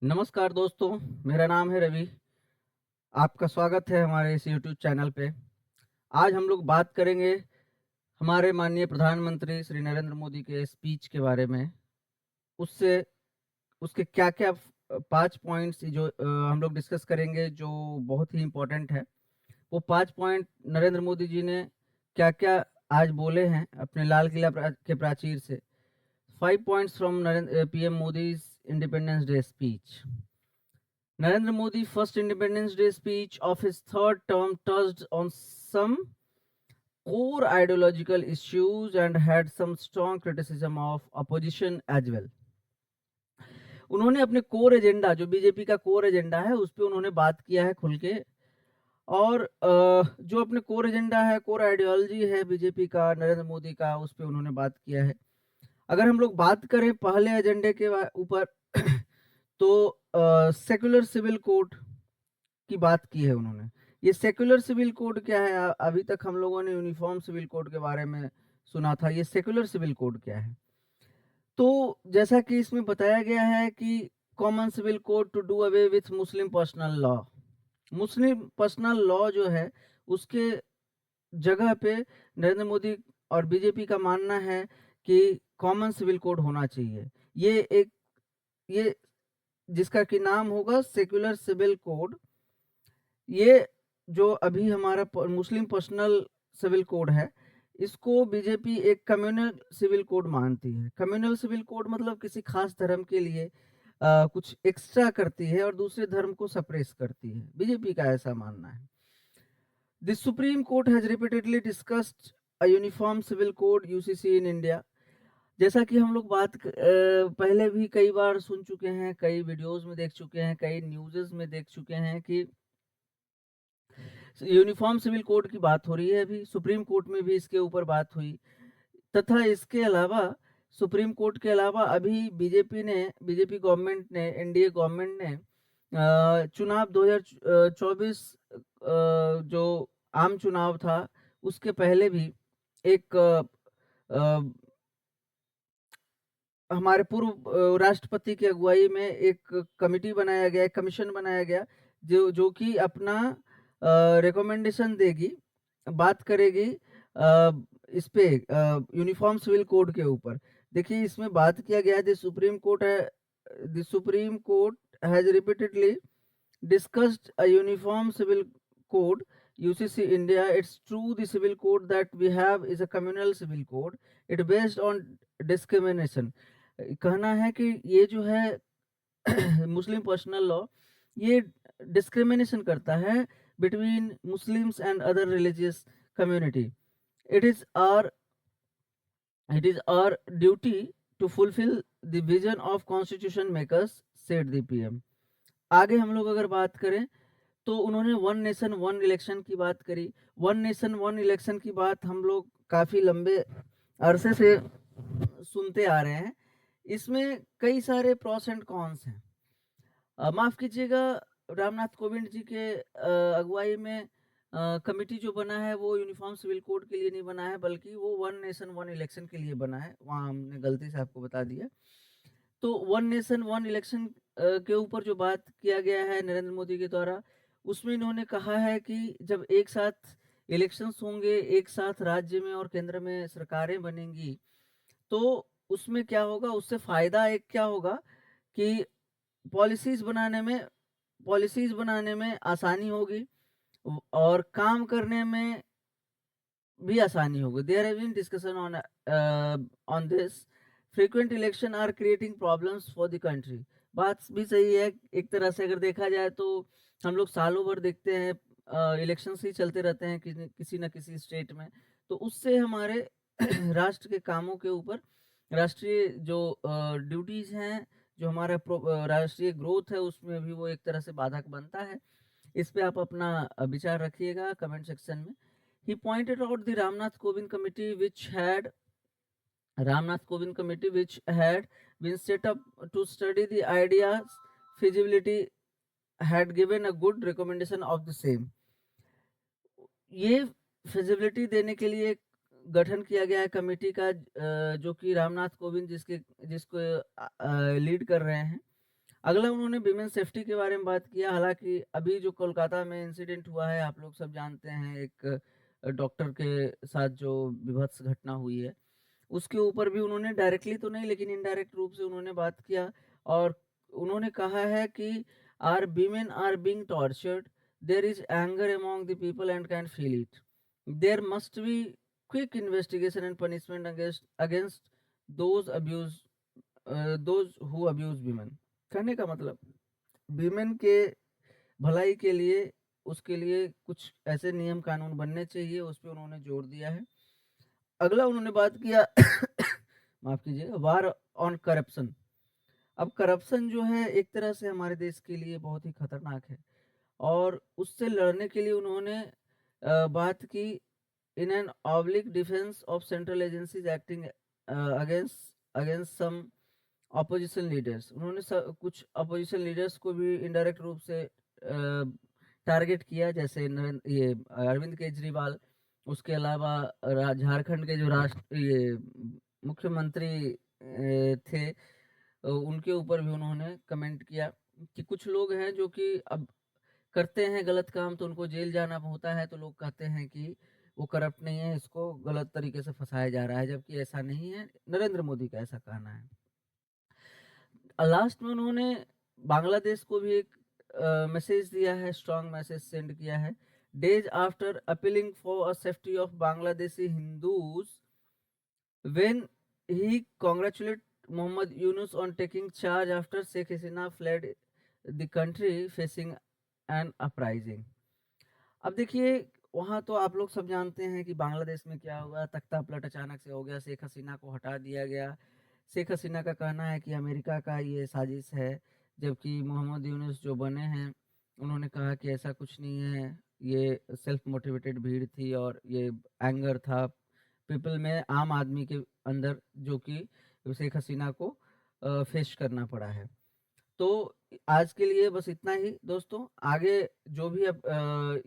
नमस्कार दोस्तों, मेरा नाम है रवि। आपका स्वागत है हमारे इस यूट्यूब चैनल पे। आज हम लोग बात करेंगे हमारे माननीय प्रधानमंत्री श्री नरेंद्र मोदी के स्पीच के बारे में। उससे उसके क्या-क्या 5 पॉइंट्स जो हम लोग डिस्कस करेंगे जो बहुत ही इम्पोर्टेंट है। वो 5 पॉइंट नरेंद्र मोदी जी ने क्या-क्या आज बोले हैं अपने लाल किला के प्राचीर से। 5 points from PM Modi's Independence Day speech. Narendra Modi's first Independence Day speech of his third term touched on some core ideological issues and had some strong criticism of opposition as well. उन्होंने अपने core agenda जो BJP का core agenda है उस पे उन्होंने बात किया है खुल के। और जो अपने कोर एजेंडा है, कोर आइडियोलॉजी है बीजेपी का, नरेंद्र मोदी का, उस पे उन्होंने बात किया है। अगर हम लोग बात करें पहले एजेंडे के ऊपर तो सेक्युलर सिविल कोड की बात की है उन्होंने। ये सेक्युलर सिविल कोड क्या है? अभी तक हम लोगों ने यूनिफॉर्म सिविल कोड के बारे में सुना था, ये सेक्युलर सिविल कोड क्या है? तो जैसा कि इसमें बताया गया है कि common civil code to do away with Muslim personal law. Muslim personal law जो है उसके जगह पे नरेंद्र मोदी और बीजेपी का मानना है कि कॉमन सिविल कोड होना चाहिए। ये जिसका कि नाम होगा सेक्युलर सिविल कोड। ये जो अभी हमारा मुस्लिम पर्सनल सिविल कोड है, इसको बीजेपी एक कम्युनल सिविल कोड मानती है। कम्युनल सिविल कोड मतलब किसी खास धर्म के लिए कुछ एक्स्ट्रा करती है और दूसरे धर्म को सप्रेस करती है। बीजेपी का ऐसा मानना है। The supreme court has repeatedly discussed a uniform civil code UCC in India. जैसा कि हम लोग पहले भी कई बार सुन चुके हैं, कई वीडियोस में देख चुके हैं, कई न्यूज़ेस में देख चुके हैं कि यूनिफॉर्म सिविल कोड की बात हो रही है अभी, सुप्रीम कोर्ट में भी इसके ऊपर बात हुई। तथा इसके अलावा सुप्रीम कोर्ट के अलावा अभी बीजेपी गवर्नमेंट ने, एनडीए गवर्नमेंट ने चुनाव 2024 जो आम चुनाव था, उसके पहले भी एक हमारे पूर्व राष्ट्रपति की अगुवाई में एक कमिटी बनाया गया, एक कमीशन बनाया गया, जो कि अपना रिकमेंडेशन देगी, बात करेगी इस पे यूनिफॉर्म सिविल कोड के ऊपर। देखिए इसमें बात किया गया है the supreme court has repeatedly discussed a uniform civil code UCC India. It's true the civil code that we have is a communal civil code. It based on discrimination. कहना है कि ये जो है मुस्लिम पर्सनल लॉ ये discrimination करता है between Muslims and other religious community. It is our it is our duty to fulfil the vision of constitution makers, said the PM. आगे हम लोग अगर बात करें तो उन्होंने वन नेशन वन इलेक्शन की बात करी। वन नेशन वन इलेक्शन की बात हम लोग काफ़ी लंबे अरसे से सुनते आ रहे हैं। इसमें कई सारे प्रॉस एंड कॉन्स हैं। माफ़ कीजिएगा, रामनाथ कोविंद जी के अगुवाई में कमिटी जो बना है वो यूनिफॉर्म सिविल कोड के लिए नहीं बना है, बल्कि वो वन नेशन वन इलेक्शन के लिए बना है। वहाँ हमने गलती से आपको बता दिया। तो वन नेशन वन इलेक्शन के ऊपर जो बात किया गया है नरेंद्र मोदी के द्वारा, उसमें इन्होंने कहा है कि जब एक साथ इलेक्शंस होंगे, एक साथ राज्य में और केंद्र में सरकारें बनेंगी, तो उसमें क्या होगा, उससे फ़ायदा एक क्या होगा कि पॉलिसीज़ बनाने में आसानी होगी और काम करने में भी आसानी होगी। There have been discussion on this. Frequent election are creating problems for the country. बात भी सही है। एक तरह से अगर देखा जाए तो हम लोग सालों भर देखते हैं इलेक्शंस ही चलते रहते हैं किसी न किसी स्टेट में। तो उससे हमारे राष्ट्र के कामों के ऊपर, राष्ट्रीय जो ड्यूटीज़ हैं, जो हमारा राष्ट्रीय ग्रोथ है, उसमें भी वो एक तरह से बाधक बनता है। इस पे आप अपना विचार रखिएगा कमेंट सेक्शन में। He pointed out the Ramnath Kovind committee which had been set up to study the ideas feasibility had given a good recommendation of the same. ये feasibility देने के लिए गठन किया गया है कमेटी का, जो कि रामनाथ कोविंद जिसको लीड कर रहे हैं। अगला उन्होंने विमेन सेफ्टी के बारे में बात किया। हालाँकि अभी जो कोलकाता में इंसिडेंट हुआ है, आप लोग सब जानते हैं, एक डॉक्टर के साथ जो विभत्स घटना हुई है, उसके ऊपर भी उन्होंने डायरेक्टली तो नहीं लेकिन इनडायरेक्ट रूप से उन्होंने बात किया और उन्होंने कहा है कि our women are being tortured, there is anger among the people and can feel it. There must be quick investigation and punishment against those those who abuse women. कहने का मतलब वीमेन के भलाई के लिए, उसके लिए कुछ ऐसे नियम कानून बनने चाहिए, उस पे उन्होंने जोर दिया है। अगला उन्होंने बात किया माफ़ कीजिएगा, वार ऑन करप्शन। अब करप्शन जो है एक तरह से हमारे देश के लिए बहुत ही खतरनाक है और उससे लड़ने के लिए उन्होंने बात की in an oblique defence of central agencies acting against against some opposition leaders. उन्होंने कुछ ऑपोजिशन लीडर्स को भी इनडायरेक्ट रूप से टारगेट किया, जैसे ये अरविंद केजरीवाल, उसके अलावा झारखंड के जो राष्ट्र ये मुख्यमंत्री थे, उनके ऊपर भी उन्होंने कमेंट किया कि कुछ लोग हैं जो कि अब करते हैं गलत काम तो उनको जेल जाना होता है, तो लोग कहते हैं कि वो करप्ट नहीं है, इसको गलत तरीके से फंसाया जा रहा है, जबकि ऐसा नहीं है। नरेंद्र मोदी का ऐसा कहना है। लास्ट में उन्होंने बांग्लादेश को भी एक मैसेज दिया है, स्ट्रॉन्ग मैसेज सेंड किया है। Days after appealing for a safety of Bangladeshi Hindus when he congratulate Mohammad Yunus on taking charge after Sheikh Hasina fled the country facing an uprising. अब देखिए, वहाँ तो आप लोग सब जानते हैं कि बांग्लादेश में क्या हुआ, तख्ता पलट अचानक से हो गया, शेख हसीना को हटा दिया गया। शेख हसीना का कहना है कि अमेरिका का ये साजिश है, जबकि मोहम्मद यूनुस जो बने हैं, उन्होंने कहा कि ऐसा कुछ नहीं है, ये सेल्फ मोटिवेटेड भीड़ थी और ये एंगर था पीपल में, आम आदमी के अंदर, जो कि शेख हसीना को फेस करना पड़ा है। तो आज के लिए बस इतना ही दोस्तों। आगे जो भी अब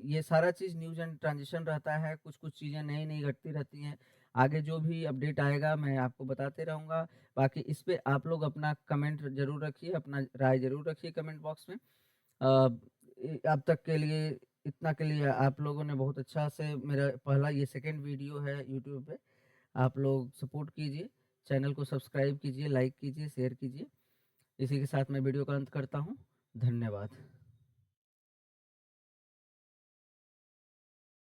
ये सारा चीज़ न्यूज़ एंड ट्रांजिशन रहता है, कुछ-कुछ चीज़ें नई-नई घटती रहती हैं। आगे जो भी अपडेट आएगा मैं आपको बताते रहूँगा। बाकी इस पे आप लोग अपना कमेंट ज़रूर रखिए, अपना राय ज़रूर रखिए कमेंट बॉक्स में। अब तक के लिए इतना के लिए आप लोगों ने बहुत अच्छा से, मेरा पहला ये सेकंड वीडियो है यूट्यूब पे। आप लोग सपोर्ट कीजिए, चैनल को सब्सक्राइब कीजिए, लाइक कीजिए, शेयर कीजिए। इसी के साथ मैं वीडियो का अंत करता हूँ। धन्यवाद।